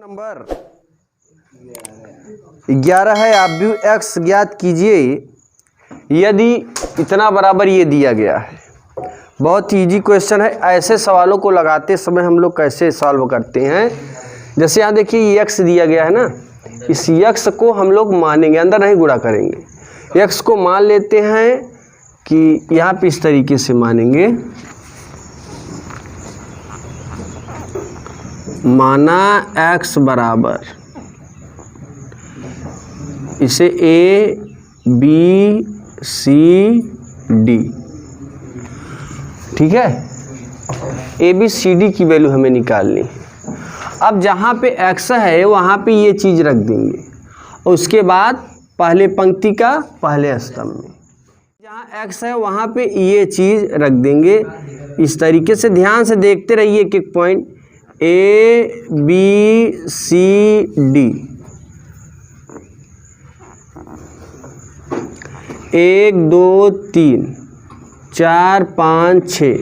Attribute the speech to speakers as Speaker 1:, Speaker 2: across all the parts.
Speaker 1: Number 11 है। आव्यूह x ज्ञात कीजिए यदि इतना बराबर ये दिया गया है। बहुत इजी क्वेश्चन है। ऐसे सवालों को लगाते समय हम लोग कैसे सॉल्व करते हैं, जैसे यहाँ देखिए ये x दिया गया है ना, इस x को हम लोग मानेंगे, अंदर नहीं गुणा करेंगे। x को मान लेते हैं कि यहाँ पे इस तरीके से मानेंगे, माना x बराबर, इसे a b c d, ठीक है। a b c d की वैल्यू हमें निकालनी। अब जहाँ पे x है वहाँ पे ये चीज़ रख देंगे और उसके बाद पहले पंक्ति का पहले स्तंभ में जहाँ x है वहाँ पे ये चीज़ रख देंगे। इस तरीके से ध्यान से देखते रहिए एक एक point, a b c d, 1 2 3 4 5 6,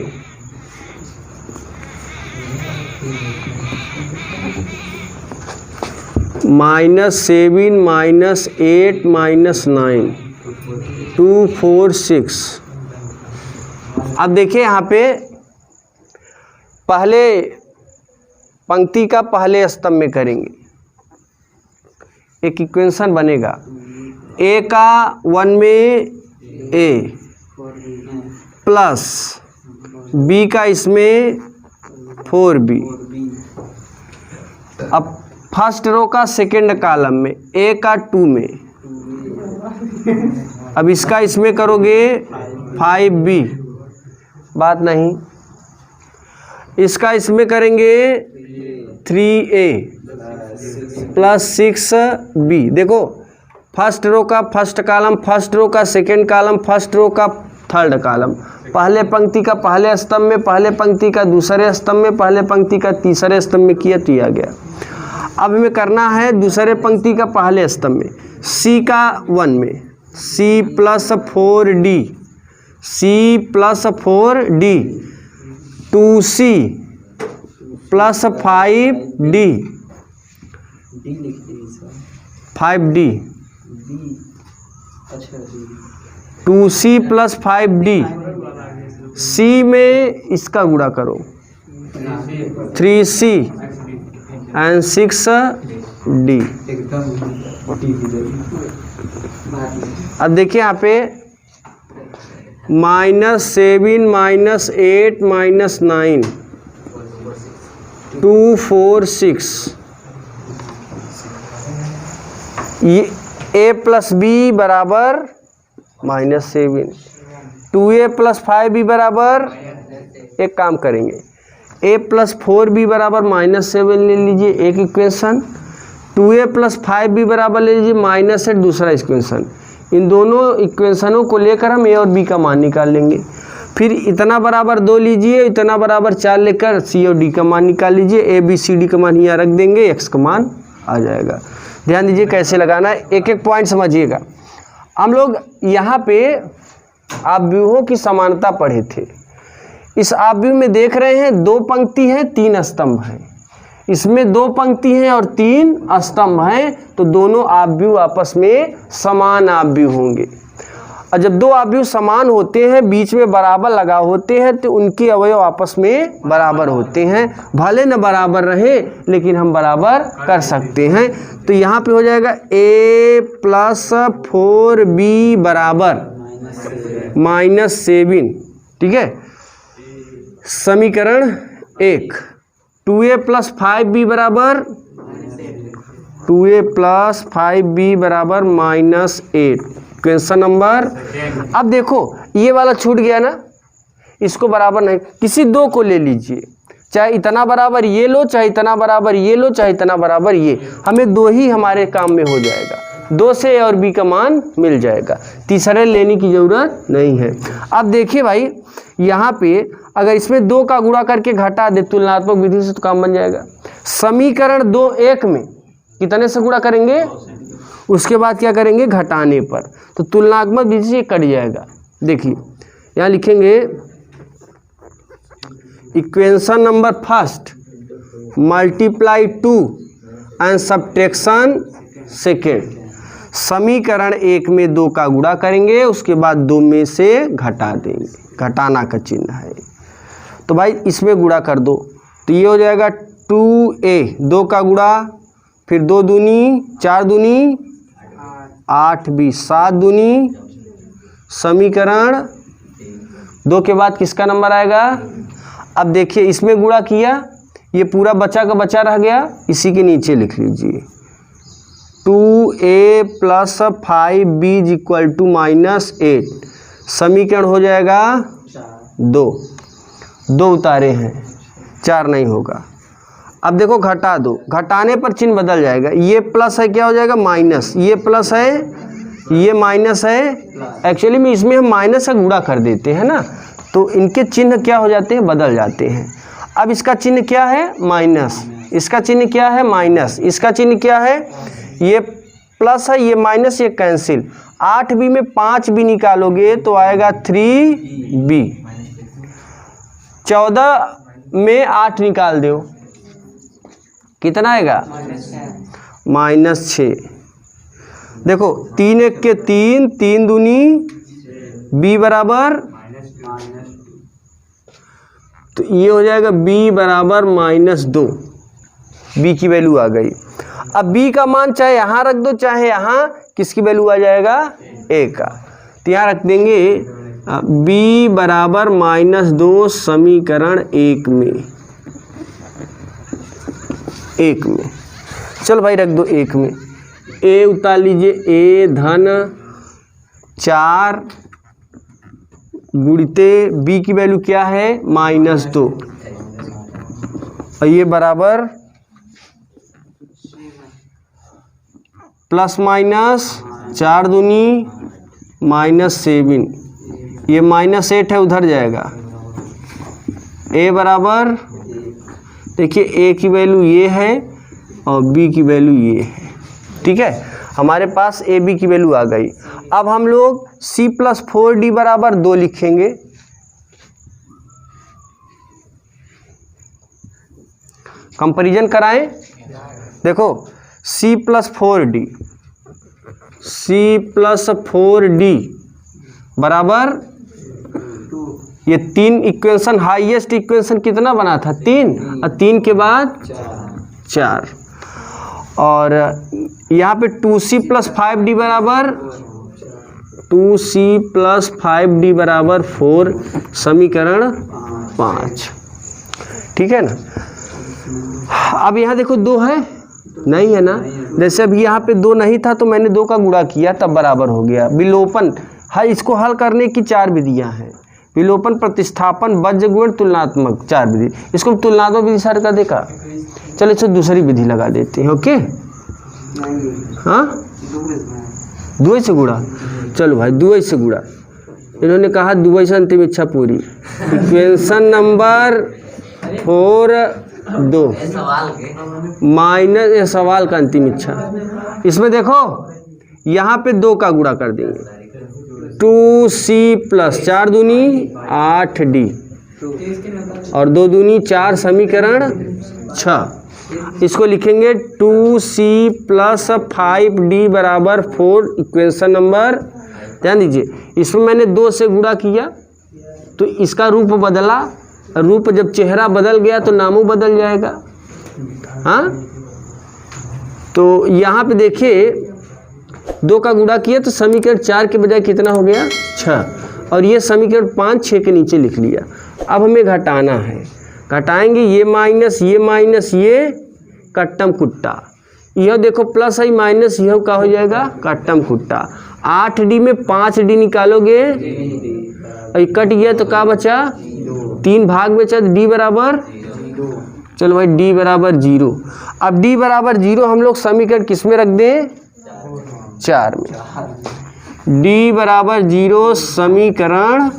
Speaker 1: -7 -8 -9 2 4 6। अब देखिए यहाँ पे पहले पंक्ति का पहले स्तंभ में करेंगे, एक इक्वेशन बनेगा। a का 1 में a प्लस b का इसमें 4b। अब फर्स्ट रो का सेकेंड कॉलम में a का 2 में, अब इसका इसमें करोगे 5b, बात नहीं। इसका इसमें करेंगे 3a प्लस 6b। देखो फर्स्ट रो का फर्स्ट कॉलम, फर्स्ट रो का सेकेंड कॉलम, फर्स्ट रो का थर्ड कॉलम, पहले पंक्ति का पहले स्तंभ में, पहले पंक्ति का दूसरे स्तंभ में, पहले पंक्ति का तीसरे स्तंभ में किया तो आ गया। अब हमें करना है दूसरे पंक्ति का पहले स्तंभ में, c का 1 में c plus 4d, c plus 4d, 2c plus 5d, 5d, 2c plus 5d, c में इसका गुणा करो 3c एंड 6d। अब देखिए यहाँ पे -7 -8 -9 2 4 6, ये a प्लस बी बराबर -7, 2a प्लस 5b बराबर, एक काम करेंगे a प्लस 4b बराबर -7 ले लीजिए एक इक्वेशन, 2a प्लस 5b बराबर ले लीजिए -8 दूसरा इक्वेशन। इन दोनों इक्वेशनों को लेकर हम a और b का मान निकाल लेंगे। फिर इतना बराबर 2 लीजिए, इतना बराबर 4 लेकर c और d का मान निकाल लीजिए। a b c d का मान यहाँ रख देंगे, x का मान आ जाएगा। ध्यान दीजिए कैसे लगाना है, एक एक पॉइंट समझिएगा। हम लोग यहाँ पे आव्यूहों की समानता पढ़े थे। इस आव्यूह में देख रहे हैं 2 पंक्ति है 3 स्तंभ है, इसमें 2 पंक्ति हैं और 3 स्तंभ हैं, तो दोनों आव्यूह आपस में समान आव्यूह होंगे। और जब 2 आव्यूह समान होते हैं, बीच में बराबर लगा होते हैं, तो उनके अवयव आपस में बराबर होते हैं। भले न बराबर रहे लेकिन हम बराबर कर सकते हैं। तो यहाँ पे हो जाएगा a प्लस 4b बराबर -7, ठीक है। समीकरण 1, 2a प्लस 5b बराबर, 2a प्लस 5b बराबर -8। क्वेश्चन नंबर, अब देखो ये वाला छूट गया ना, इसको बराबर नहीं, किसी 2 को ले लीजिए, चाहे इतना बराबर ये लो, चाहे इतना बराबर ये लो, चाहे इतना बराबर ये, हमें 2 ही हमारे काम में हो जाएगा। 2 से a और b का मान मिल जाएगा, तीसरे लेने की ज़रूरत नहीं है। अब देखिए भाई यहाँ पे अगर इसमें 2 का गुणा करके घटा दे तुलनात्मक विधि से तो काम बन जाएगा। समीकरण 2 1 में कितने से गुणा करेंगे, उसके बाद क्या करेंगे घटाने पर, तो तुलनात्मक विधि से कट जाएगा। देखिए यहाँ लिखेंगे equation number first multiply 2 and subtraction second. समीकरण 1 में 2 का गुणा करेंगे, उसके बाद 2 में से घटा देंगे, घटाना का चिन्ह है। तो भाई इसमें गुणा कर दो, तो ये हो जाएगा 2a, 2 का गुणा, फिर 2 दूनी 4 दूनी 8b, 7 दूनी, समीकरण 2 के बाद किसका नंबर आएगा। अब देखिए इसमें गुणा किया, ये पूरा बचा का बचा रह गया, इसी के नीचे लिख लीजिए 2a + 5b = -8। समीकरण हो जाएगा 2, 2 उतारे हैं, 4 नहीं होगा। अब देखो घटा दो, घटाने पर चिन्ह बदल जाएगा, ये प्लस है क्या हो जाएगा माइनस, ये प्लस है ये माइनस है। एक्चुअली में इसमें हम माइनस का गुणा कर देते हैं ना, तो इनके चिन्ह क्या हो जाते हैं, बदल जाते हैं। अब इसका चिन्ह क्या है माइनस, इसका चिन्ह क्या है माइनस, इसका चिन्ह क्या है, ये प्लस है ये माइनस, ये कैंसिल। 8b में 5b निकालोगे तो आएगा 3b। 14 में 8 निकाल दो, कितना आएगा -6। देखो 3 1 के 3, 3 दूनी b बराबर, तो ये हो जाएगा b बराबर -2, b की वैल्यू आ गई। अब b का मान चाहे यहाँ रख दो चाहे यहाँ, किसकी वैल्यू आ जाएगा a का, तो यहाँ रख देंगे b बराबर -2 समीकरण 1 में, 1 में। चलो भाई रख दो 1 में, a उतार लीजिए, a धन 4 गुणिते b की वैल्यू क्या है -2, और ये बराबर ±4 दूनी -7, ये -8 है उधर जाएगा। a बराबर देखिए a की वैल्यू ये है और b की वैल्यू ये है, ठीक है। हमारे पास a b की वैल्यू आ गई। अब हम लोग c + 4d बराबर 2 लिखेंगे। कंपैरिजन कराएं, देखो c + 4d, c + 4d बराबर, ये 3 इक्वेशन, हाईएस्ट इक्वेशन कितना बना था 3, और 3 के बाद 4, और यहाँ पे 2c + 5d बराबर, 2c + 5d बराबर 4, समीकरण 5, ठीक है ना। अब यहाँ देखो 2 है नहीं है ना, जैसे अभी यहाँ पे 2 नहीं था तो मैंने 2 का गुणा किया तब बराबर हो गया। विलोपन है, इसको हल करने की 4 विधियाँ हैं, विलोपन, प्रतिस्थापन, बीजगुणन, तुलनात्मक, 4 विधि। इसको तुलनात्मक विधि सर का देखा, चलो इसको दूसरी विधि लगा देते हैं। ओके, हाँ 2 से गुणा, चलो भाई 2 से गुणा, इन्होंने कहा 2 से अंतिम इच्छा पूरी। इक्वेशन नंबर 4 2 माइनस, ये सवाल का अंतिम इच्छा। इसमें देखो यहाँ पे 2 का गुणा कर देंगे, 2c + 4 दूनी 8d और 2 दूनी 4, समीकरण 6। इसको लिखेंगे 2c + 5d बराबर 4, इक्वेशन नंबर, ध्यान दीजिए इसमें मैंने 2 से गुणा किया तो इसका रूप बदला, रूप जब चेहरा बदल गया तो नामों बदल जाएगा। हाँ, तो यहाँ पे देखिए 2 का गुणा किया तो समीकरण 4 के बजाय कितना हो गया 6, और ये समीकरण 5 6 के नीचे लिख लिया। अब हमें घटाना है, घटाएंगे ये माइनस ये कट्टम कुट्टा, यह देखो प्लस आई माइनस यह का हो जाएगा कट्टम कुट्टा। 8d में 5d निकालोगे और कट गया तो क्या बचा 3 भाग बचा, d बराबर, चलो भाई d बराबर 0। अब d बराबर 0 हम लोग समीकरण किस में रख दें 4 में, d बराबर 0 समीकरण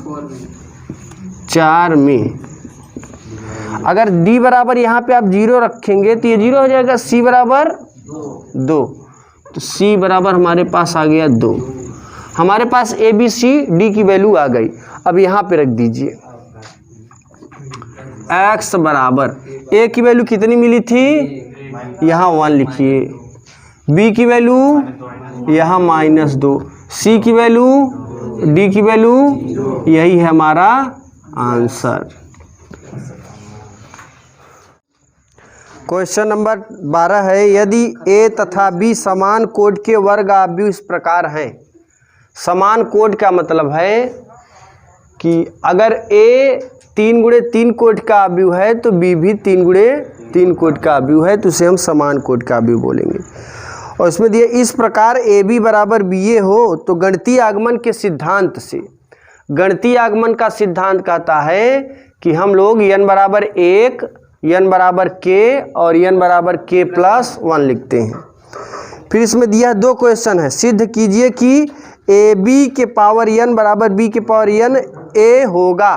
Speaker 1: 4 में। अगर d बराबर यहाँ पे आप 0 रखेंगे तो ये 0 हो जाएगा, c बराबर 2, तो c बराबर हमारे पास आ गया 2। हमारे पास a b c d की वैल्यू आ गई। अब यहाँ पे रख दीजिए x बराबर, a की वैल्यू कितनी मिली थी यहाँ 1 लिखिए, b की वैल्यू यहाँ -2, c की वैल्यू, d की वैल्यू, यही है हमारा आंसर। क्वेश्चन नंबर 12 है, यदि a तथा b समान कोड के वर्ग आव्यूह इस प्रकार हैं। समान कोड का मतलब है कि अगर a 3 गुणे 3 कोड का आव्यूह है तो b भी 3 गुणे 3 कोड का आव्यूह है, तो उसे हम समान कोड का आव्यूह बोलेंगे। और इसमें दिए इस प्रकार AB बराबर BA हो तो गणितीय आगमन के सिद्धांत से, गणितीय आगमन का सिद्धांत कहता है कि हम लोग n बराबर 1, n बराबर k और n बराबर k+1 लिखते हैं। फिर इसमें दिया 2 क्वेश्चन है, सिद्ध कीजिए कि AB के पावर n बराबर b के पावर n a होगा,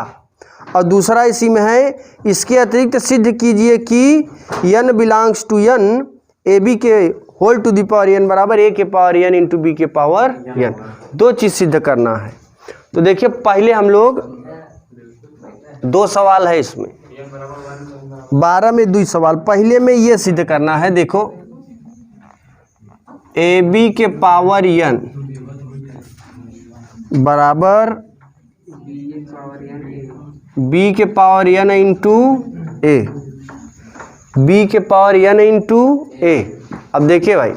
Speaker 1: और दूसरा इसी में है, इसके अतिरिक्त सिद्ध कीजिए कि n belongs to n, AB के whole to the power n बराबर a के पावर n इंटू b के पावर n। 2 चीज़ सिद्ध करना है। तो देखिए पहले हम लोग 2 सवाल है इसमें, 12 में 2 सवाल। पहले में ये सिद्ध करना है, देखो AB के पावर n बराबर b के power n into a, b के पावर n इंटू a। अब देखिए भाई,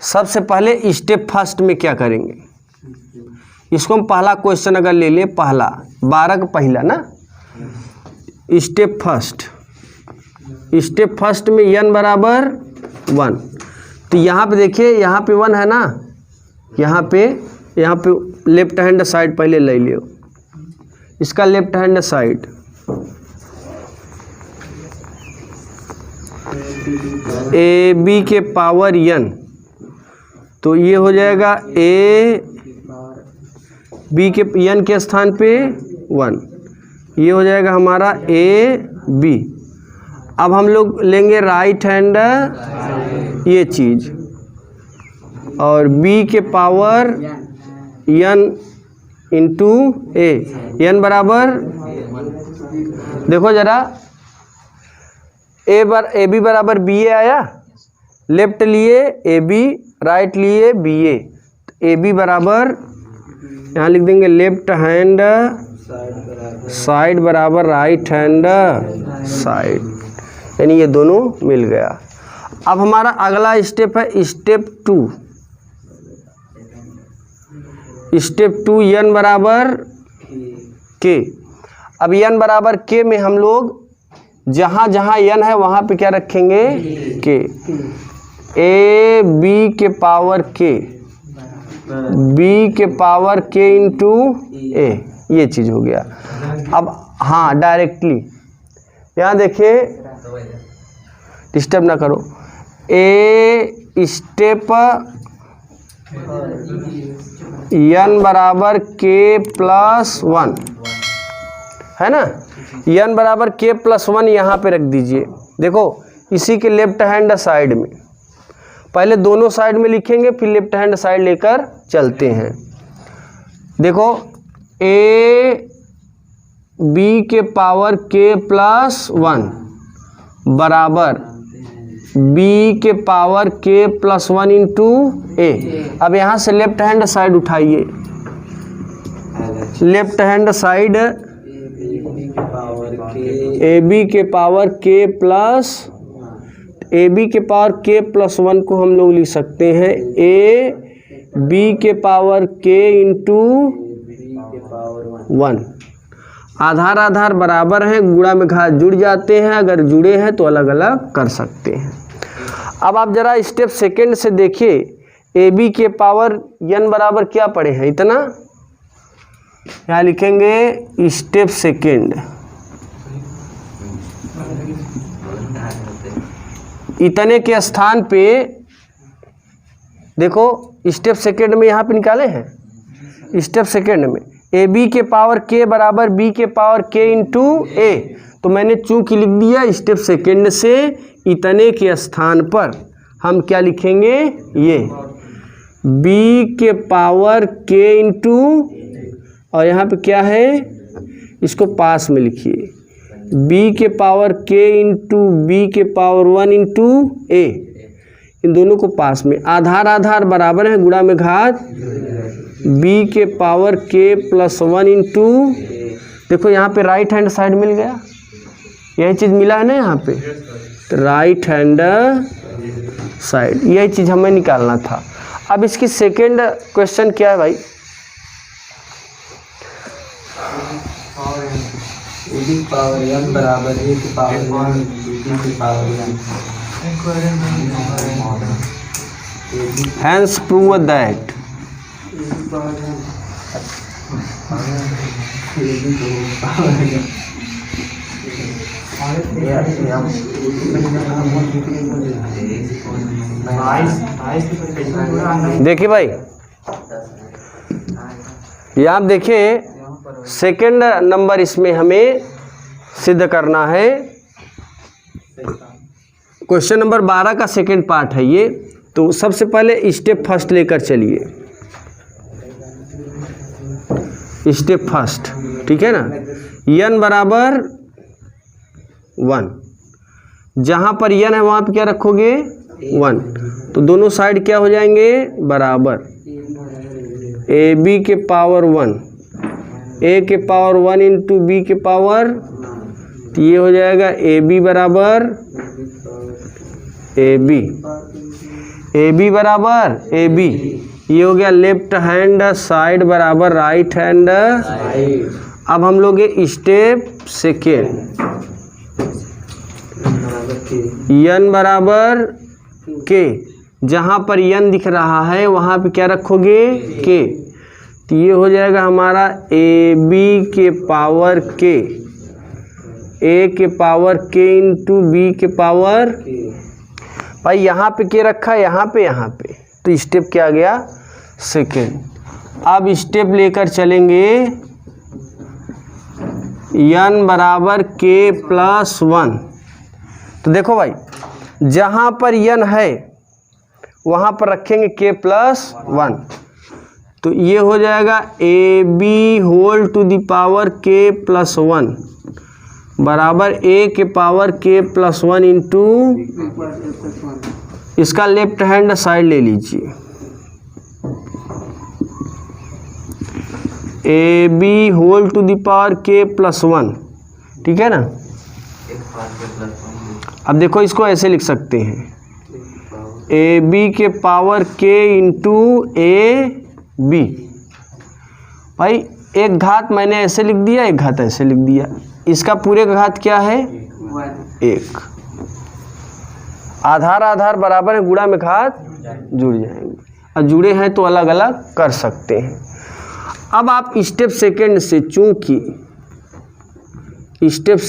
Speaker 1: सबसे पहले स्टेप फर्स्ट में क्या करेंगे, इसको हम पहला क्वेश्चन अगर ले ले, पहला 12 का पहला ना, स्टेप फर्स्ट में n बराबर 1, तो यहाँ पे देखिए, यहाँ पे 1 है ना, यहाँ पे लेफ्ट हैंड साइड पहले ले लियो, इसका लेफ्ट हैंड साइड AB के पावर n, तो ये हो जाएगा a b के n के स्थान पे 1, ये हो जाएगा हमारा a b। अब हम लोग लेंगे राइट हैंड ये चीज़, और b के power n into a, n बराबर, देखो जरा ए बी बराबर बी ए आया, लेफ्ट लिए ए बी, राइट लिए बी ए, ए बी बराबर यहाँ लिख देंगे लेफ्ट हैंड साइड बराबर राइट हैंड साइड, यानी ये दोनों मिल गया। अब हमारा अगला स्टेप है स्टेप 2 n बराबर k। अब n बराबर k में हम लोग जहाँ जहाँ n है वहाँ पे क्या रखेंगे, k, a b के पावर k, b के पावर k इंटू a, ये चीज़ हो गया। अब हाँ डायरेक्टली यहाँ देखिए, डिस्टर्ब ना करो, a स्टेप n बराबर k+1 है ना, n बराबर k+1 यहाँ पे रख दीजिए। देखो इसी के लेफ्ट हैंड साइड में, पहले दोनों साइड में लिखेंगे फिर लेफ्ट हैंड साइड लेकर चलते हैं। देखो a b के पावर k+1 बराबर b के पावर k+1 इंटू a। अब यहाँ से लेफ्ट हैंड साइड उठाइए, left hand side A B के पावर k+1 को हम लोग लिख सकते हैं a b के power k into 1। Aadhaar Aadhaar बराबर हैं, गुणा में घात जुड़ जाते हैं, अगर जुड़े हैं तो अलग अलग कर सकते हैं। अब आप जरा स्टेप सेकंड से देखिए, ए बी के पावर n बराबर क्या पड़े हैं, इतना, यहाँ लिखेंगे स्टेप सेकंड, इतने के स्थान पे देखो स्टेप सेकंड में यहाँ पे निकाले हैं, स्टेप सेकंड में ए बी के पावर k बराबर b के पावर k इंटू a, तो मैंने चूंकि लिख दिया स्टेप सेकंड से इतने के स्थान पर हम क्या लिखेंगे, ये b के पावर k इंटू, और यहाँ पे क्या है, इसको पास में लिखिए बी के पावर के इंटू बी के पावर 1 इंटू ए, इन दोनों को पास में, आधार आधार बराबर है, गुणा में घात बी के पावर के प्लस 1 इंटू, देखो यहाँ पे राइट हैंड साइड मिल गया, यही चीज़ मिला है ना यहाँ पे, तो राइट हैंड साइड, यही चीज़ हमें निकालना था। अब इसकी सेकेंड क्वेश्चन क्या है भाई,
Speaker 2: पावर n बराबर a की पावर 1 b की पावर 1,
Speaker 1: हैंस प्रूव दैट देखिए भाई, ये आप देखिए सेकंड नंबर इसमें हमें सिद्ध करना है, क्वेश्चन नंबर 12 का सेकंड पार्ट है ये। तो सबसे पहले स्टेप फर्स्ट लेकर चलिए, स्टेप फर्स्ट, ठीक है ना। n बराबर 1, जहाँ पर n है वहाँ पे क्या रखोगे 1, तो दोनों साइड क्या हो जाएंगे बराबर, ए बी के पावर 1, ए के पावर 1 इंटू बी के पावर, तो ये हो जाएगा ए बी बराबर ए बी, ए बी बराबर ए बी, ये हो गया लेफ्ट हैंड साइड बराबर राइट हैंड। अब हम लोग स्टेप सेकेंड, n बराबर के, जहाँ पर n दिख रहा है वहाँ पे क्या रखोगे के, तो ये हो जाएगा हमारा ए बी के पावर के, ए के पावर के इंटू बी के पावर, भाई यहाँ पे के रखा है, यहाँ पे, तो स्टेप क्या आ गया सेकेंड। अब स्टेप लेकर चलेंगे n बराबर के प्लस 1, तो देखो भाई जहाँ पर n है वहाँ पर रखेंगे के प्लस 1, तो ये हो जाएगा A B whole to the power k plus 1 बराबर ए के पावर के प्लस 1 इंटू, इसका लेफ्ट हैंड साइड ले लीजिए, A B whole to the power k plus 1, ठीक है ना। अब देखो इसको ऐसे लिख सकते हैं, ए बी के पावर के इंटू ए बी, भाई एक घात मैंने ऐसे लिख दिया, एक घात ऐसे लिख दिया, इसका पूरे का घात क्या है 1, आधार आधार बराबर है, गुणा में घात जुड़ जाएंगे, और जुड़े हैं तो अलग अलग कर सकते हैं। अब आप स्टेप सेकेंड से, चूंकि स्टेप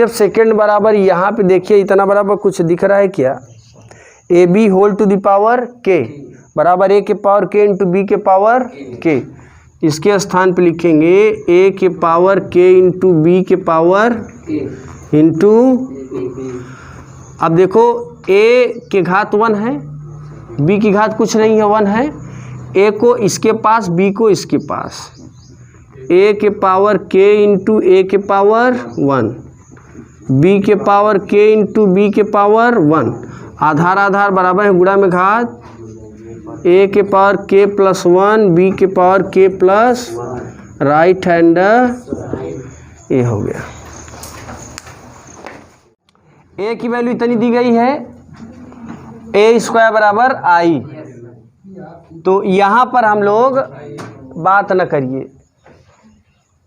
Speaker 1: सेकेंड बराबर, यहाँ पे देखिए इतना बराबर कुछ दिख रहा है क्या, A B whole to the power के बराबर ए के पावर के इंटू बी के पावर के, इसके स्थान पे लिखेंगे ए के पावर के इंटू बी के पावर इंटू, अब देखो ए के घात 1 है, बी की घात कुछ नहीं है 1 है, ए को इसके पास, बी को इसके पास, ए के पावर के इंटू ए के पावर 1, बी के पावर के इंटू बी के पावर 1, आधार आधार बराबर है, गुणा में घात ए के पावर के प्लस 1 बी के power k plus right hand, ये हो गया। ए की वैल्यू इतनी दी गई है, ए स्क्वायर बराबर आई, तो यहाँ पर हम लोग बात न करिए,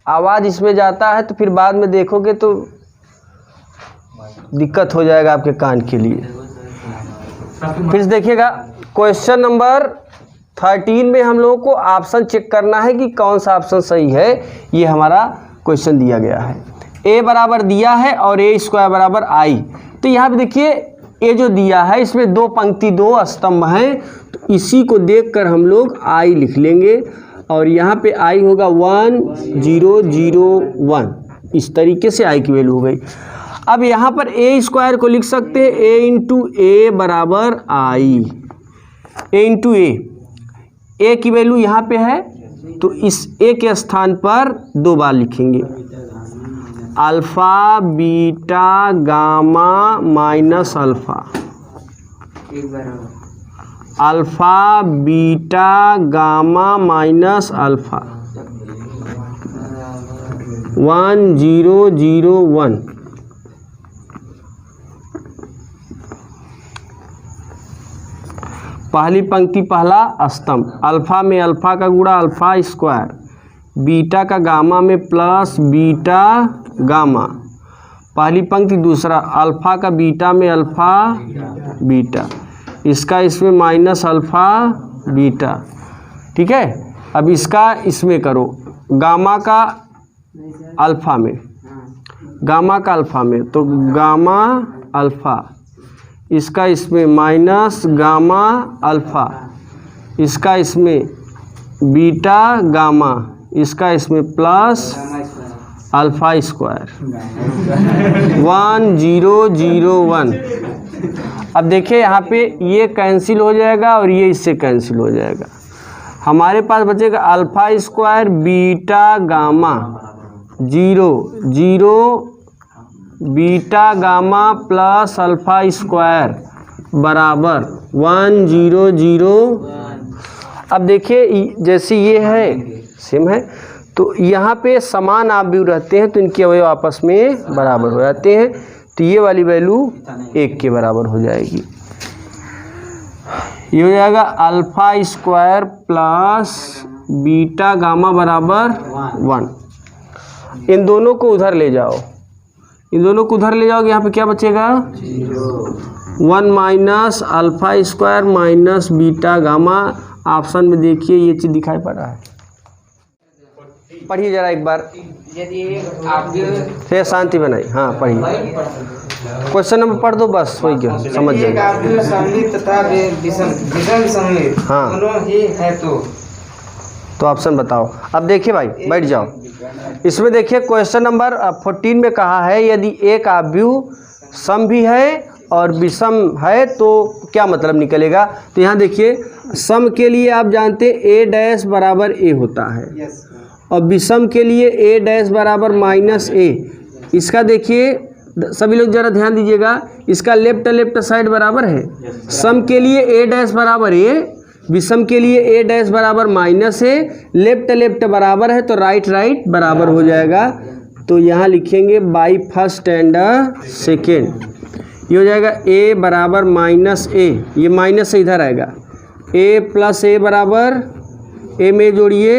Speaker 1: आवाज़ इसमें जाता है तो फिर बाद में देखोगे तो दिक्कत हो जाएगा आपके कान के लिए। फिर देखिएगा क्वेश्चन नंबर 13 में हम लोगों को ऑप्शन चेक करना है कि कौन सा ऑप्शन सही है। ये हमारा क्वेश्चन दिया गया है, ए बराबर दिया है और ए स्क्वायर बराबर आई। तो यहाँ पे देखिए ये जो दिया है इसमें 2 पंक्ति 2 स्तंभ हैं, तो इसी को देखकर हम लोग आई लिख लेंगे और यहाँ पे आई होगा 1 0 0 1, इस तरीके से आई की वैल्यू हो गई। अब यहाँ पर ए स्क्वायर को लिख सकते हैं ए इंटू ए बराबर आई, ए इंटू ए की वैल्यू यहाँ पे है तो इस ए के स्थान पर 2 बार लिखेंगे। Alpha beta gamma minus alpha, alpha beta gamma minus alpha 1 0 0 1। पहली पंक्ति पहला स्तंभ, अल्फ़ा में अल्फ़ा का गुणा अल्फ़ा स्क्वायर, बीटा का गामा में प्लस बीटा गामा। पहली पंक्ति दूसरा, अल्फ़ा का बीटा में अल्फ़ा बीटा, इसका इसमें माइनस अल्फ़ा बीटा। ठीक है, अब इसका इसमें करो, गामा का अल्फ़ा में, गामा का अल्फ़ा में, तो गामा अल्फ़ा, इसका इसमें माइनस गामा अल्फ़ा, इसका इसमें बीटा गामा, इसका इसमें प्लस अल्फ़ा स्क्वायर 1 0 0 1। अब देखिए यहाँ पे ये कैंसिल हो जाएगा और ये इससे कैंसिल हो जाएगा। हमारे पास बचेगा alpha square beta gamma 0 0 beta gamma plus alpha square बराबर 1 0 0। अब देखिए जैसे ये है सेम है, तो यहाँ पे समान आव्यूह रहते हैं तो इनके अवयव आपस में बराबर हो जाते हैं, तो ये वाली वैल्यू 1 के बराबर हो जाएगी। ये हो जाएगा alpha square plus beta gamma बराबर 1। इन दोनों को उधर ले जाओ, इन दोनों को उधर ले जाओगे, यहाँ पे क्या बचेगा 1 minus alpha square minus beta gamma. Option में देखिए ये चीज़ दिखाई पड़ रहा है, पढ़िए जरा एक बार, फिर शांति बनाई। हाँ पढ़िए, क्वेश्चन नंबर पढ़ दो बस, वही क्या समझ जाएगा। हाँ तो ऑप्शन बताओ। अब देखिए भाई बैठ जाओ, इसमें देखिए क्वेश्चन नंबर 14 में कहा है यदि एक आव्यूह सम भी है और विषम है तो क्या मतलब निकलेगा। तो यहाँ देखिए सम के लिए आप जानते हैं ए डैश बराबर ए होता है और विषम के लिए ए डैश बराबर माइनस ए। इसका देखिए सभी लोग जरा ध्यान दीजिएगा, इसका लेफ्ट साइड बराबर है। सम के लिए ए डैश बराबर ए, विषम के लिए ए डैश बराबर माइनस ए, लेफ्ट बराबर है तो राइट बराबर हो जाएगा। तो यहाँ लिखेंगे बाई फर्स्ट एंड सेकेंड, ये हो जाएगा ए बराबर माइनस ए, ये माइनस से इधर आएगा, ए प्लस ए बराबर ए में जोड़िए,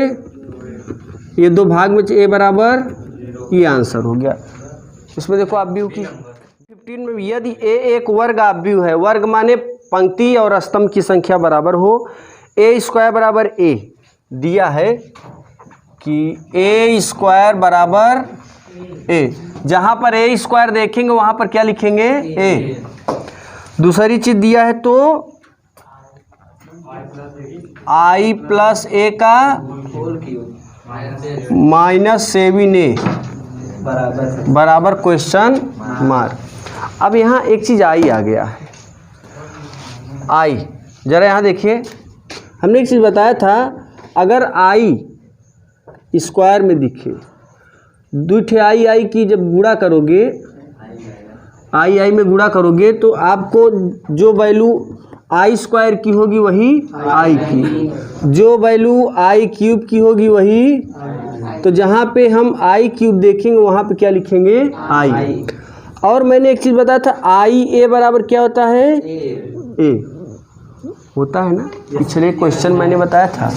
Speaker 1: ये दो भाग में ए बराबर, ये आंसर हो गया। इसमें देखो आव्यूह की 15 में यदि ए एक वर्ग आव्यूह है, वर्ग माने पंक्ति और स्तंभ की संख्या बराबर हो, ए स्क्वायर बराबर ए दिया है कि ए स्क्वायर बराबर ए, जहाँ पर ए स्क्वायर देखेंगे वहाँ पर क्या लिखेंगे ए। दूसरी चीज दिया है तो आई प्लस ए का -7a बराबर क्वेश्चन मार्क। अब यहाँ एक चीज़ आई आ गया है, आई जरा यहाँ देखिए, हमने एक चीज़ बताया था, अगर आई स्क्वायर में दिखे, दूठे आई की जब गुणा करोगे, आई में गुणा करोगे तो आपको जो वैल्यू आई स्क्वायर की होगी वही आई की, जो वैल्यू आई क्यूब की होगी वही। तो जहाँ पे हम आई क्यूब देखेंगे वहाँ पे क्या लिखेंगे आई। और मैंने एक चीज़ बताया था, आई ए बराबर क्या होता है ए होता है ना, पिछले क्वेश्चन मैंने बताया था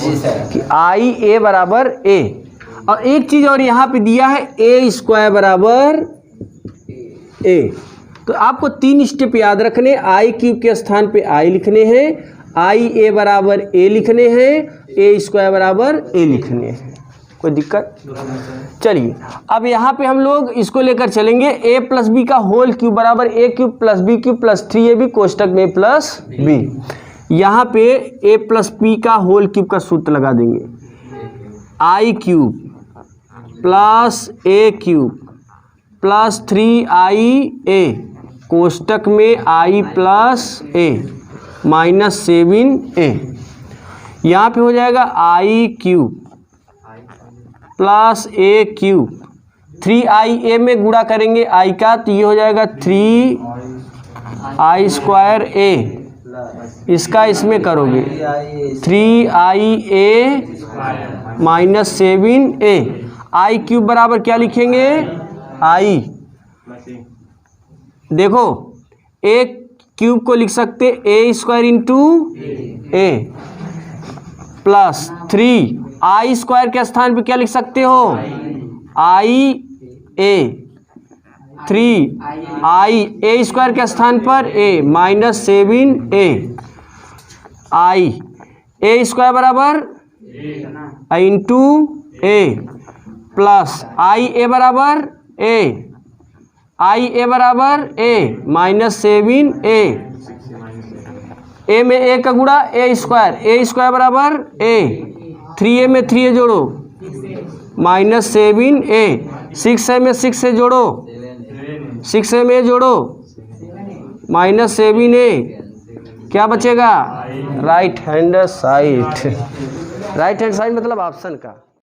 Speaker 1: कि आई ए बराबर ए। और एक चीज़ और यहाँ पे दिया है ए स्क्वायर बराबर ए, तो आपको 3 स्टेप याद रखने, आई क्यूब के स्थान पे आई लिखने हैं, आई ए बराबर ए लिखने हैं, ए स्क्वायर बराबर ए लिखने हैं। कोई दिक्कत? चलिए अब यहाँ पे हम लोग इसको लेकर चलेंगे, ए प्लस बी का होल क्यूब बराबर A cube plus B cube plus 3ab कोष्टक में प्लस बी। यहाँ पे ए प्लस बी का होल क्यूब का सूत्र लगा देंगे, I cube plus A cube plus 3ia कोष्टक में I plus A minus 7a। यहाँ पे हो जाएगा आई cube plus A cube 3i में गुणा करेंगे i का, तो ये हो जाएगा 3i²a। इसका इसमें करोगे 3ia माइनस 7a। आई क्यूब बराबर क्या लिखेंगे, i। देखो a क्यूब को लिख सकते a² into a plus 3i² के स्थान पे क्या लिख सकते हो, ia। 3ia² के स्थान पर a माइनस 7a। a² बराबर इंटू a प्लस ia बराबर a माइनस 7a। a में a का गुणा a² बराबर a। 3a में 3a जोड़ो माइनस 7a। 6a में 6a जोड़ो, 6a में जोड़ो माइनस 7a। क्या बचेगा, right hand side. Right hand side मतलब ऑप्शन का।